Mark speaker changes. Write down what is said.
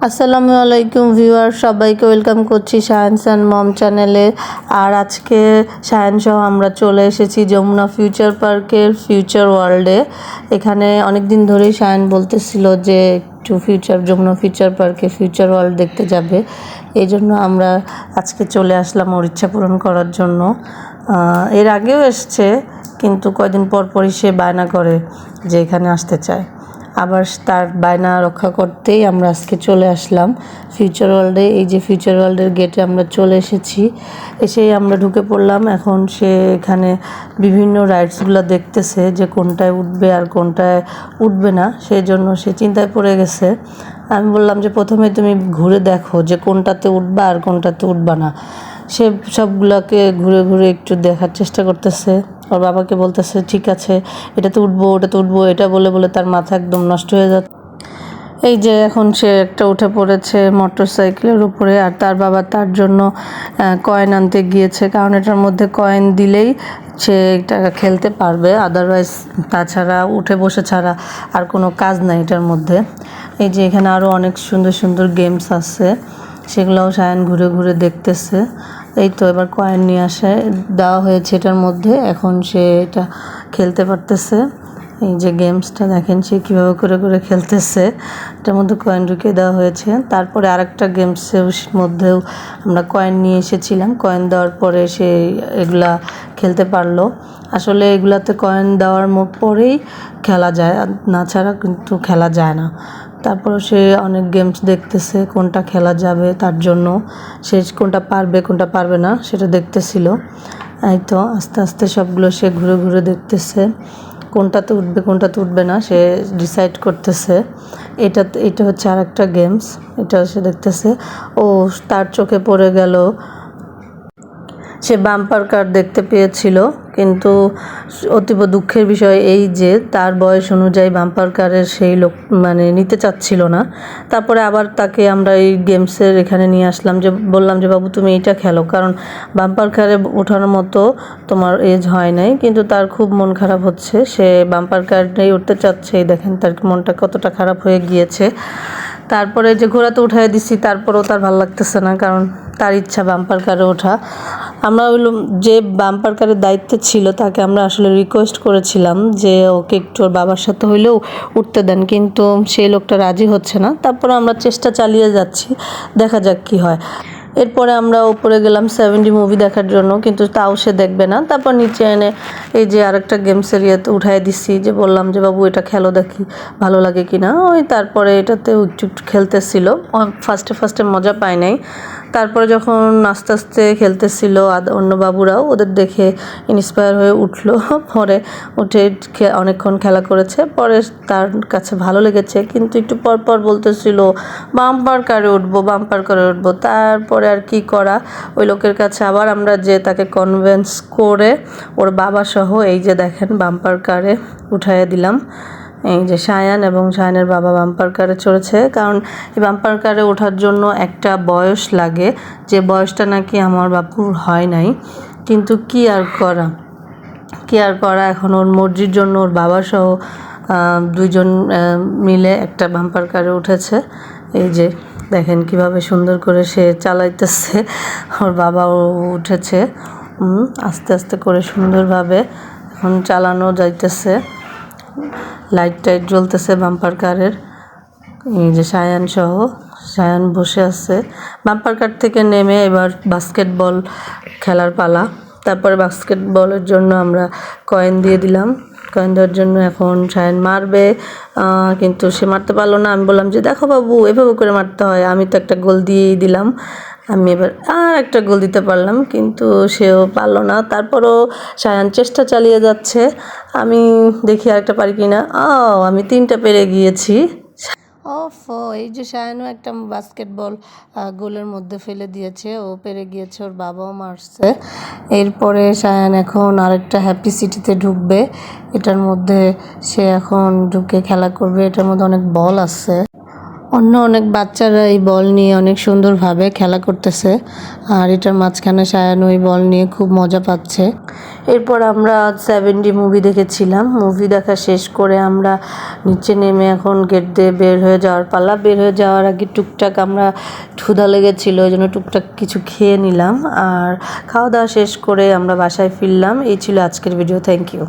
Speaker 1: আসসালামু আলাইকুম ভিউয়ার, সবাইকে ওয়েলকাম করছি সায়েন্স অ্যান্ড মম চ্যানেলে। আর আজকে সায়েন্স সহ আমরা চলে এসেছি যমুনা ফিউচার পার্কের ফিউচার ওয়ার্ল্ডে। এখানে অনেক দিন ধরেই সায়েন্স বলতেছিল যে একটু যমুনা ফিউচার পার্কে ফিউচার ওয়ার্ল্ড দেখতে যাবে। এই জন্য আমরা আজকে চলে আসলাম ওর ইচ্ছা পূরণ করার জন্য। এর আগেও এসছে, কিন্তু কয়দিন পর পরই সে বায়না করে যে এখানে আসতে চায়। আবার তার বায়না রক্ষা করতেই আমরা আজকে চলে আসলাম ফিউচার ওয়ার্ল্ডে। এই যে ফিউচার ওয়ার্ল্ডের গেটে আমরা চলে এসেছি, এসেই আমরা ঢুকে পড়লাম। এখন সে এখানে বিভিন্ন রাইডসগুলো দেখতেছে যে কোনটায় উঠবে আর কোনটায় উঠবে না, সেই জন্য সে চিন্তায় পড়ে গেছে। আমি বললাম যে প্রথমে তুমি ঘুরে দেখো যে কোনটাতে উঠবা আর কোনটাতে উঠবা না। সে সবগুলোকে ঘুরে ঘুরে একটু দেখার চেষ্টা করতেছে। ওর বাবাকে বলতেছে ঠিক আছে, এটাতে উঠবো ওটাতে উঠবো, এটা বলে বলে তার মাথা একদম নষ্ট হয়ে যাচ্ছে। এই যে এখন সে একটা উঠে পড়েছে মোটর সাইকেলের উপরে, আর তার বাবা তার জন্য কয়েন আনতে গিয়েছে, কারণ এটার মধ্যে কয়েন দিলেই সে এটা খেলতে পারবে, আদারওয়াইজ তাছাড়া উঠে বসে ছাড়া আর কোনো কাজ নাই এটার মধ্যে। এই যে এখানে আরও অনেক সুন্দর সুন্দর গেমস আছে, সেগুলোও সায়ন ঘুরে ঘুরে দেখতেছে। এই তো এবার কয়েন নিয়ে দেওয়া হয়েছে এটার মধ্যে, এখন সে এটা খেলতে পারতেছে। এই যে গেমসটা দেখেন সে কীভাবে করে করে খেলতেছে, এটার মধ্যে কয়েন ঢুকিয়ে দেওয়া হয়েছে। তারপরে আরেকটা গেমসের মধ্যেও আমরা কয়েন নিয়ে এসেছিলাম, কয়েন দেওয়ার পরে সে এগুলা খেলতে পারলো। আসলে এগুলাতে কয়েন দেওয়ার পরেই খেলা যায়, না ছাড়া কিন্তু খেলা যায় না। তারপর সে অনেক গেমস দেখতেছে কোনটা খেলা যাবে, তার জন্য সে কোনটা পারবে কোনটা পারবে না সেটা দেখতেছিল। এই তো আস্তে আস্তে সবগুলো সে ঘুরে ঘুরে দেখতেছে, কোনটাতে উঠবে কোনটাতে উঠবে না সে ডিসাইড করতেছে। এটা হচ্ছে আর একটা গেমস, এটা সে দেখতেছে। ও তার চোখে পড়ে গেল, সে বাম্পার কার দেখতে পেয়েছিল, কিন্তু অতীব দুঃখের বিষয় এই যে তার বয়স অনুযায়ী বাম্পার কারের সেই লোক নিতে চাচ্ছিল না। তারপরে আবার তাকে আমরা এই গেমসের এখানে নিয়ে আসলাম, যে বললাম যে বাবু তুমি এইটা খেলো, কারণ বাম্পার কারে ওঠার মতো তোমার এজ হয় নাই। কিন্তু তার খুব মন খারাপ হচ্ছে, সে বাম্পার কারেই উঠতে চাচ্ছে। দেখেন তার মনটা কতটা খারাপ হয়ে গিয়েছে। তারপরে যে ঘোড়াতে উঠাই দিছি, তারপরেও তার ভালো লাগতেছে না, কারণ তার ইচ্ছা বাম্পার কারে ওঠা। আমরা যে বাম্পার কারের দায়িত্বে ছিল তাকে আমরা আসলে রিকোয়েস্ট করেছিলাম যে ওকে একটু ওর বাবার সাথে হইলেও উঠতে দেন, কিন্তু সেই লোকটা রাজি হচ্ছে না। তারপরে আমরা চেষ্টা চালিয়ে যাচ্ছি, দেখা যাক কি হয়। এরপরে আমরা উপরে গেলাম 70 মুভি দেখার জন্য, কিন্তু তাও সে দেখবে না। তারপর নিচে এনে এই যে আরেকটা গেমসের ইয়েতে উঠাই দিচ্ছি, যে বললাম যে বাবু এটা খেলো দেখি ভালো লাগে কি না। তারপরে এটাতে একটু একটু খেলতেছিল, ফার্স্টে মজা পায় নাই। তারপরে যখন আস্তে আস্তে খেলতেছিল অন্য বাবুরাও ওদের দেখে ইন্সপায়ার হয়ে উঠলো। পরে উঠে অনেকক্ষণ খেলা করেছে, পরে তার কাছে ভালো লেগেছে, কিন্তু একটু পর পর বলতেছিল বাম্পার কারে উঠবো বাম্পার কারে উঠবো। তারপরে আর কি করা, ওই লোকের কাছে আবার আমরা যে তাকে কনভিন্স করে ওর বাবা সহ এই যে দেখেন বাম্পার কারে উঠাইয়া দিলাম। এই যে সায়ান এবং সায়ানের বাবা বাম্পার কারে চড়েছে, কারণ এই বাম্পার কারে ওঠার জন্য একটা বয়স লাগে, যে বয়সটা নাকি আমার বাপুর হয় নাই। কিন্তু কি আর করা, এখন ওর মর্জির জন্য ওর বাবা সহ দুইজন মিলে একটা বাম্পার কারে উঠেছে। এই যে দেখেন কিভাবে সুন্দর করে সে চালাইতেছে, ওর বাবাও উঠেছে। আস্তে আস্তে করে সুন্দরভাবে এখন চালানো যাইতেছে, লাইট টাইট জ্বলতেছে বাম্পার কারের। এই যে সায়ান বসে আছে বাম্পার কার থেকে নেমে, এবার বাস্কেটবল খেলার পালা। তারপরে বাস্কেটবলের জন্য আমরা কয়েন দিয়ে দিলাম, কয়েন দেওয়ার জন্য এখন সায়ান মারবে, কিন্তু সে মারতে পারলো না। আমি বললাম যে দেখো বাবু এভাবে করে মারতে হয়, আমি তো একটা গোল দিয়েই দিলাম। আমি এবার আর একটা গোল দিতে পারলাম, কিন্তু সেও পারলো না। তারপরও সায়ান চেষ্টা চালিয়ে যাচ্ছে, আমি দেখি আরেকটা পারি কি না। আমি 3টা পেরে গিয়েছি। এই যে সায়ানও একটা বাস্কেটবল গোলের মধ্যে ফেলে দিয়েছে, ও পেরে গিয়েছে, ওর বাবাও মারছে। এরপরে সায়ান এখন আরেকটা হ্যাপি সিটিতে ঢুকবে, এটার মধ্যে সে এখন ঢুকে খেলা করবে। এটার মধ্যে অনেক বল আছে, অনেক বাচ্চারা এই বল নিয়ে অনেক সুন্দরভাবে খেলা করতেছে, আর এটার মাঝখানে সায়ান ওই বল নিয়ে খুব মজা পাচ্ছে। এরপর আমরা 7D মুভি দেখেছিলাম। মুভি দেখা শেষ করে আমরা নিচে নেমে এখন গেট দিয়ে বের হয়ে যাওয়ার পালা। বের হয়ে যাওয়ার আগে টুকটাক আমরা ক্ষুধা লেগেছিল, ওই জন্য টুকটাক কিছু খেয়ে নিলাম। আর খাওয়া দাওয়া শেষ করে আমরা বাসায় ফিরলাম। এই ছিল আজকের ভিডিও। Thank you.